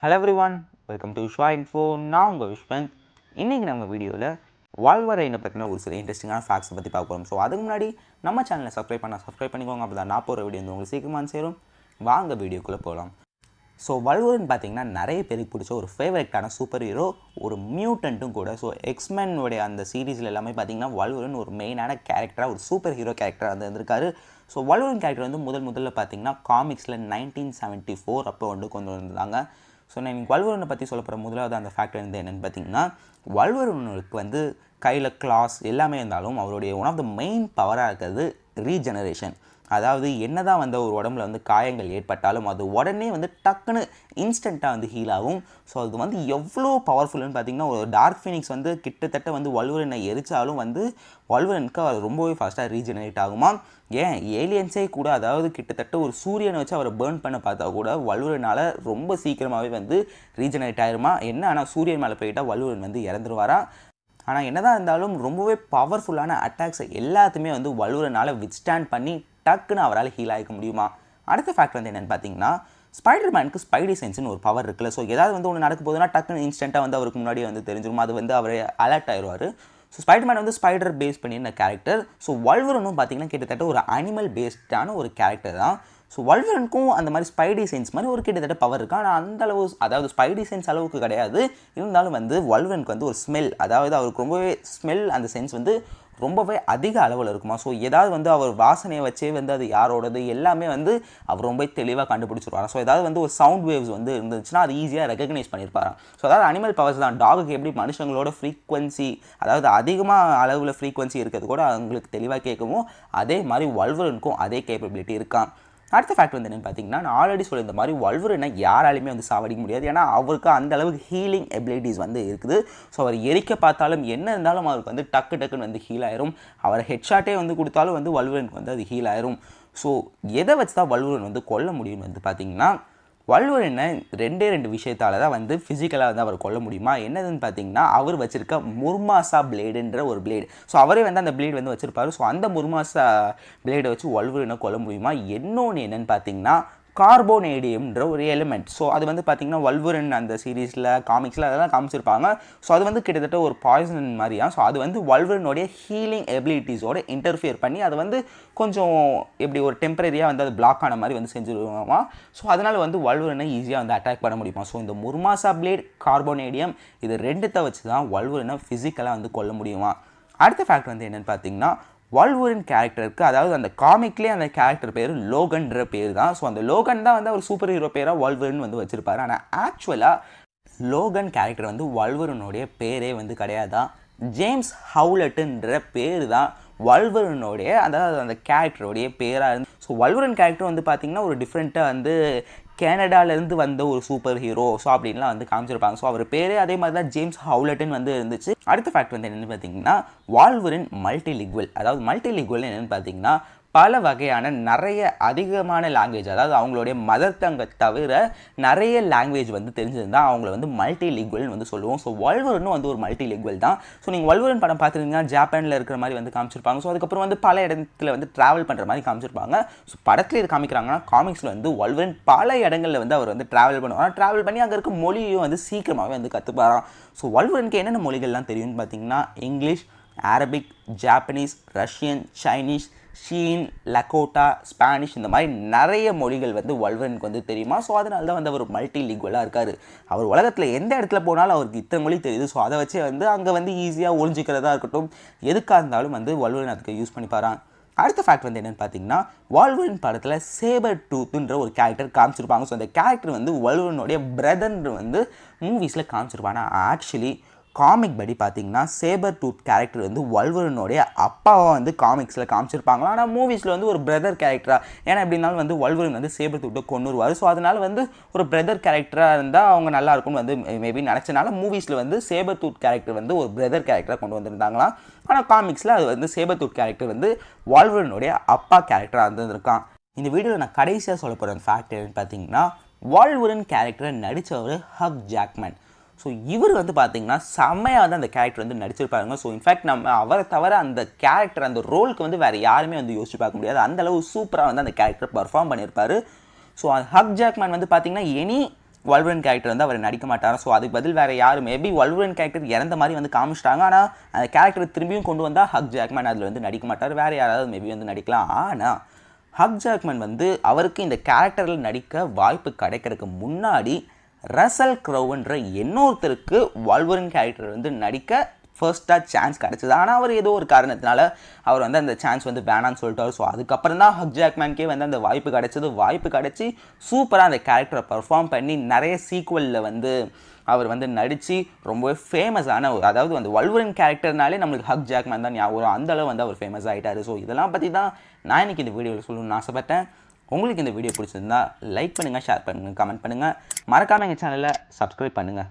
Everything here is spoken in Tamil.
Hello everyone, welcome to Shah info. நான் உங்கள் விஷ்வந்த். இன்றைக்கி நம்ம வீடியோவில் வால்வரைனை பற்றின ஒரு சில இன்ட்ரெஸ்டிங்கான ஃபேக்ட்ஸை பற்றி பார்க்க போகிறோம். ஸோ அதுக்கு முன்னாடி நம்ம சேனலை சப்ஸ்கிரைப் பண்ணிக்கோங்க. அப்போ தான் நான் போகிற வீடியோ வந்து உங்களுக்கு சீக்கிரமாக சேரும். வாங்க வீடியோக்குள்ளே போகலாம். ஸோ வல்வரன் பார்த்திங்கன்னா நிறைய பேருக்கு பிடிச்ச ஒரு ஃபேவரட்டான சூப்பர் ஹீரோ, ஒரு மியூட்டன்ட்டும் கூட. ஸோ எக்ஸ்மென்னுடைய அந்த சீரீஸில் எல்லாமே பார்த்திங்கன்னா வல்வரன் ஒரு மெயினான கேரக்டராக, ஒரு சூப்பர் ஹீரோ கேரக்டராக வந்து இருந்திருக்காரு. ஸோ வல்வரன் கேரக்டர் வந்து முதல்ல பார்த்திங்கன்னா காமிக்ஸில் 1974 அப்போ வந்து கொண்டு வந்திருந்தாங்க. ஸோ நான் இன்றைக்கி வல்வரனை பற்றி சொல்ல போகிற முதலாவது அந்த ஃபேக்டர் வந்து என்னென்னு பார்த்தீங்கன்னா, வல்வரனுக்கு வந்து கையில் கிளாஸ் எல்லாமே இருந்தாலும் அவருடைய ஒன் ஆஃப் த மெயின் பவராக இருக்கிறது ரீஜெனரேஷன். அதாவது என்ன தான் வந்து ஒரு உடம்புல வந்து காயங்கள் ஏற்பட்டாலும் அது உடனே வந்து டக்குன்னு இன்ஸ்டண்ட்டாக வந்து ஹீல் ஆகும். ஸோ அது வந்து எவ்வளோ பவர்ஃபுல்லுன்னு பார்த்தீங்கன்னா, ஒரு டார்க் ஃபீனிக்ஸ் வந்து கிட்டத்தட்ட வந்து வல்வரனை எரிச்சாலும் வந்து வல்வரனுக்கு அது ரொம்பவே ஃபாஸ்ட்டாக ரீஜெனரேட் ஆகுமா. ஏன் ஏலியன்ஸே கூட, அதாவது கிட்டத்தட்ட ஒரு சூரியனை வச்சு அவரை பேர்ன் பண்ண பார்த்தா கூட வல்வரனால் ரொம்ப சீக்கிரமாகவே வந்து ரீஜெனரேட் ஆயிருமா. என்ன ஆனால் சூரியன் மேலே போயிட்டால் வல்வரன் வந்து இறந்துருவாரா. ஆனால் என்ன தான் இருந்தாலும் ரொம்பவே பவர்ஃபுல்லான அட்டாக்ஸை எல்லாத்தையுமே வந்து வல்வரனால் வித்ஸ்டாண்ட் பண்ணி டக்குன்னு அவரால் ஹீல் ஆகிக்க முடியுமா. அடுத்த ஃபேக்ட் வந்து என்னென்னு பார்த்தீங்கன்னா, ஸ்பைடர்மேனுக்கு ஸ்பைடி சென்ஸ்னு ஒரு பவர் இருக்குல்ல. ஸோ ஏதாவது வந்து ஒன்று நடக்க போகுதுன்னா டக்குன்னு இன்ஸ்டண்ட்டாக வந்து அவருக்கு முன்னாடியே வந்து தெரிஞ்சிடும். அது வந்து அவரை அலர்ட் ஆயிடுவார். ஸோ ஸ்பைடர்மேன் வந்து ஸ்பைடர் பேஸ் பண்ணியிருந்த கேரக்டர். ஸோ வல்வரனும் பார்த்திங்கன்னா கிட்டத்தட்ட ஒரு அனிமல் பேஸ்டான ஒரு கேரக்டர் தான். ஸோ வல்வரனுக்கும் அந்த மாதிரி ஸ்பைடி சென்ஸ் மாதிரி ஒரு கிட்டத்தட்ட பவர் இருக்குது. ஆனால் அந்தளவு, அதாவது ஸ்பைடி சென்ஸ் அளவுக்கு கிடையாது. இருந்தாலும் வந்து வல்வரனுக்கு வந்து ஒரு ஸ்மெல், அதாவது அவருக்கு ரொம்பவே ஸ்மெல், அந்த சென்ஸ் வந்து ரொம்பவே அதிக அளவில் இருக்குமா. ஸோ ஏதாவது வந்து அவர் வாசனையை வச்சே வந்து அது யாரோடது எல்லாமே வந்து அவர் ரொம்ப தெளிவாக கண்டுபிடிச்சிருவாராம். ஸோ ஏதாவது வந்து ஒரு சவுண்ட் வேவ்ஸ் வந்து இருந்துச்சுன்னா அது ஈஸியாக ரெகக்னைஸ் பண்ணியிருப்பாராம். ஸோ அதாவது அனிமல் பவர்ஸ் தான். டாகுக்கு எப்படி மனுஷங்களோட ஃப்ரீக்வன்சி, அதாவது அதிகமாக அளவில் ஃப்ரீக்வன்சி இருக்கிறது கூட அவங்களுக்கு தெளிவாக கேட்குமோ, அதே மாதிரி வல்வரனுக்கும் அதே கேப்பபிலிட்டி இருக்கான். அடுத்த ஃபேக்ட் வந்து என்னென்னு பார்த்தீங்கன்னா, நான் ஆல்ரெடி சொல்லியிருந்த மாதிரி வல்வரனை யாராலையுமே வந்து சாவடிக்க முடியாது. ஏன்னா அவருக்கு அந்த அளவுக்கு ஹீலிங் எபிலிட்டிஸ் வந்து இருக்குது. ஸோ அவர் எரிக்க பார்த்தாலும் என்ன இருந்தாலும் அவருக்கு வந்து டக்குன்னு வந்து ஹீல் ஆயிரும். அவர் ஹெட்ஷாட்டே வந்து கொடுத்தாலும் வந்து வல்வரனுக்கு வந்து அது ஹீல் ஆயிரும். ஸோ எதை வச்சு தான் வல்வரன் வந்து கொல்ல முடியும் வந்து பார்த்தீங்கன்னா, வல்வரனை ரெண்டு விஷயத்தால் தான் வந்து ஃபிசிக்கலாக வந்து அவர் கொல்ல முடியுமா. என்னதுன்னு பார்த்தீங்கன்னா, அவர் வச்சுருக்க முர்மாசா பிளேடுன்ற ஒரு பிளேடு. ஸோ அவரே வந்து அந்த பிளேடு வந்து வச்சுருப்பார். ஸோ அந்த முர்மாசா பிளேடை வச்சு வல்வரனை கொல்ல முடியுமா. இன்னொன்று என்னென்னு பார்த்தீங்கன்னா, கார்போனேடியம்ன்ற ஒரு எலிமெண்ட். ஸோ அது வந்து பார்த்திங்கன்னா வல்வரன் அந்த சீரீஸில் காமிக்ஸில் அதெல்லாம் காமிச்சிருப்பாங்க. ஸோ அது வந்து கிட்டத்தட்ட ஒரு பாய்சன் மாதிரியா. ஸோ அது வந்து வல்வரனுடைய ஹீலிங் எபிலிட்டிஸோடு இன்டர்ஃபியர் பண்ணி அதை வந்து கொஞ்சம் எப்படி ஒரு டெம்பரரியாக வந்து அது பிளாக் ஆன மாதிரி வந்து செஞ்சுருவாமா. ஸோ அதனால் வந்து வல்வரனை ஈஸியாக வந்து அட்டாக் பண்ண முடியுமா. ஸோ இந்த முர்மாசா பிளேட், கார்போனேடியம், இது ரெண்டுத்தை வச்சு தான் வல்வரனை ஃபிசிக்கலாக வந்து கொல்ல முடியுமா. அடுத்த ஃபேக்ட் வந்து என்னென்னு பார்த்தீங்கன்னா, வல்வரன் கேரக்டருக்கு, அதாவது அந்த காமிக்லேயே அந்த கேரக்டர் பேர் லோகன்ற பேர் தான். ஸோ அந்த லோகன் தான் வந்து அவர் சூப்பர் ஹீரோ பேராக வல்வரன் வந்து வச்சுருப்பார். ஆனால் ஆக்சுவலாக லோகன் கேரக்டர் வந்து வல்வரனுடைய பேரே வந்து கிடையாதான். ஜேம்ஸ் ஹவுலட்டுன்ற பேர் தான் வல்வரனுடைய, அதாவது அந்த கேரக்டருடைய பேராக இருந்து. ஸோ வல்வரன் கேரக்டர் வந்து பார்த்திங்கன்னா ஒரு டிஃப்ரெண்ட்டாக வந்து கனடாலேருந்து வந்த ஒரு சூப்பர் ஹீரோ, ஸோ அப்படின்லாம் வந்து காமிச்சிருப்பாங்க. ஸோ அவர் பேரே அதே மாதிரி தான் ஜேம்ஸ் ஹவுலட்டுன்னு வந்து இருந்துச்சு. அடுத்த ஃபேக்ட் வந்து என்னென்னு பார்த்தீங்கன்னா, வால்வரன் மல்டிலிங்குவல். அதாவது மல்டிலிங்குவல் என்னென்னு பார்த்தீங்கன்னா, பல வகையான நிறைய அதிகமான லாங்குவேஜ், அதாவது அவங்களுடைய மதர் டங்கை தவிர நிறைய லாங்குவேஜ் வந்து தெரிஞ்சிருந்தால் அவங்கள வந்து மல்டிலிங்குவல்னு வந்து சொல்லுவோம். ஸோ வல்வரனும் வந்து ஒரு மல்டிலிங்குவல் தான். ஸோ நீங்கள் வல்வரன் படம் பார்த்துருந்தீங்கன்னா ஜப்பானில் இருக்கிற மாதிரி வந்து காமிச்சிருப்பாங்க. ஸோ அதுக்கப்புறம் வந்து பல இடத்துல வந்து ட்ராவல் பண்ணுற மாதிரி காமிச்சிருப்பாங்க. ஸோ படத்தில் இது காமிக்கிறாங்கன்னா, காமிக்ஸில் வந்து வல்வரன் பல இடங்களில் வந்து அவர் வந்து ட்ராவல் பண்ணுவாங்க. ட்ராவல் பண்ணி அங்கே இருக்க மொழியும் வந்து சீக்கிரமாகவே வந்து கற்றுப்பாராம். ஸோ வல்வரனுக்கு என்னென்ன மொழிகள்லாம் தெரியும்னு பார்த்தீங்கன்னா, English, Arabic, Japanese, Russian, Chinese, ஷீன், லக்கோட்டா, ஸ்பானிஷ், இந்த மாதிரி நிறைய மொழிகள் வந்து வல்வரனுக்கு வந்து தெரியுமா. ஸோ அதனால தான் வந்து அவர் மல்டிலிங்குவலாக இருக்கார். அவர் உலகத்தில் எந்த இடத்துல போனாலும் அவருக்கு இத்தனை மொழி தெரியுது. ஸோ அதை வச்சு வந்து அங்கே வந்து ஈஸியாக ஒழிஞ்சிக்கிறதா இருக்கட்டும், எதுக்காக இருந்தாலும் வந்து வல்வரன் அதுக்கு யூஸ் பண்ணிப்பாரான். அடுத்த ஃபேக்ட் வந்து என்னென்னு பார்த்தீங்கன்னா, வல்வரன் படத்தில் சேபர் டூத்துன்ற ஒரு கேரக்டர் காமிச்சிருப்பாங்க. ஸோ அந்த கேரக்டர் வந்து வல்வரனுடைய பிரதர்ன்ற வந்து மூவிஸில் காமிச்சிருப்பாங்க. ஆக்சுவலி காமிக் படி பார்த்தீங்கன்னா சேபர் டூத் கேரக்டர் வந்து வல்வரனுடைய அப்பாவை வந்து காமிக்ஸில் காமிச்சிருப்பாங்களா. ஆனால் மூவிஸில் வந்து ஒரு பிரதர் கேரக்டராக, ஏன்னா எப்படி இருந்தாலும் வந்து வல்வரன் வந்து சேபர் டூத்தை கொண்டுருவார். ஸோ அதனால் வந்து ஒரு பிரதர் கேரக்டராக இருந்தால் அவங்க நல்லா இருக்கும்னு வந்து மேபி நினச்சனால மூவிஸில் வந்து சேபர் டூத் கேரக்டர் வந்து ஒரு பிரதர் கேரக்டராக கொண்டு வந்திருந்தாங்களாம். ஆனால் காமிக்ஸில் அது வந்து சேபர் டூத் கேரக்டர் வந்து வல்வரனுடைய அப்பா கேரக்டராக இருந்திருக்கான். இந்த வீடியோவில் நான் கடைசியாக சொல்ல போகிற ஃபேக்ட் என்னன்னு பார்த்தீங்கன்னா, வல்வரன் கேரக்டரை நடித்தவர் ஹக் ஜாக்மேன். ஸோ இவர் வந்து பார்த்திங்கன்னா செம்மையாக வந்து அந்த கேரக்டர் வந்து நடிச்சிருப்பாருங்க. ஸோ இன்ஃபேக்ட் நம்ம அவரை தவிர அந்த கேரக்டர், அந்த ரோலுக்கு வந்து வேறு யாருமே வந்து யோசிச்சு பார்க்க முடியாது. அந்தளவு சூப்பராக வந்து அந்த கேரக்டர் பர்ஃபார்ம் பண்ணியிருப்பார். ஸோ ஹக் ஜாக்மேன் வந்து பார்த்திங்கன்னா எனி வல்வரன் கேரக்டர் வந்து அவர் நடிக்க மாட்டார். ஸோ அதுக்கு பதில் வேறு யார் மேபி வல்வரன் கேரக்டர் இறந்த மாதிரி வந்து காமிச்சிட்டாங்க. ஆனால் அந்த கேரக்டர் திரும்பியும் கொண்டு வந்தால் ஹக் ஜாக்மேன் அதில் வந்து நடிக்க மாட்டார். வேறு யாராவது மேபி வந்து நடிக்கலாம். ஆனால் ஹக் ஜாக்மேன் வந்து அவருக்கு இந்த கேரக்டரில் நடிக்க வாய்ப்பு கிடைக்கிறதுக்கு முன்னாடி ரசல் க்ரௌன்ற இன்னொருத்தருக்கு வல்வரன் கேரக்டர் வந்து நடிக்க ஃபர்ஸ்ட்டாக சான்ஸ் கிடச்சிது. ஆனால் அவர் ஏதோ ஒரு காரணத்தினால அவர் வந்து அந்த சான்ஸ் வந்து வேணான்னு சொல்லிட்டார். ஸோ அதுக்கப்புறம் தான் ஹக் ஜாக்மேனுக்கே வந்து அந்த வாய்ப்பு கிடச்சிது. வாய்ப்பு கிடச்சி சூப்பராக அந்த கேரக்டரை பர்ஃபார்ம் பண்ணி நிறைய சீக்குவலில் வந்து அவர் வந்து நடித்து ரொம்பவே ஃபேமஸான அதாவது அந்த வல்வரன் கேரக்டர்னாலே நம்மளுக்கு ஹக் ஜாக்மேன் தான் ஞாபகம். அந்தளவு வந்து அவர் ஃபேமஸ் ஆகிட்டார். ஸோ இதெல்லாம் பற்றி தான் நான் இன்றைக்கி இந்த வீடியோவில் சொல்லணும்னு ஆசைப்பட்டேன். உங்களுக்கு இந்த வீடியோ பிடிச்சிருந்தா லைக் பண்ணுங்கள், ஷேர் பண்ணுங்கள், கமெண்ட் பண்ணுங்கள். மறக்காமல் எங்கள் சேனலை சப்ஸ்கிரைப் பண்ணுங்கள்.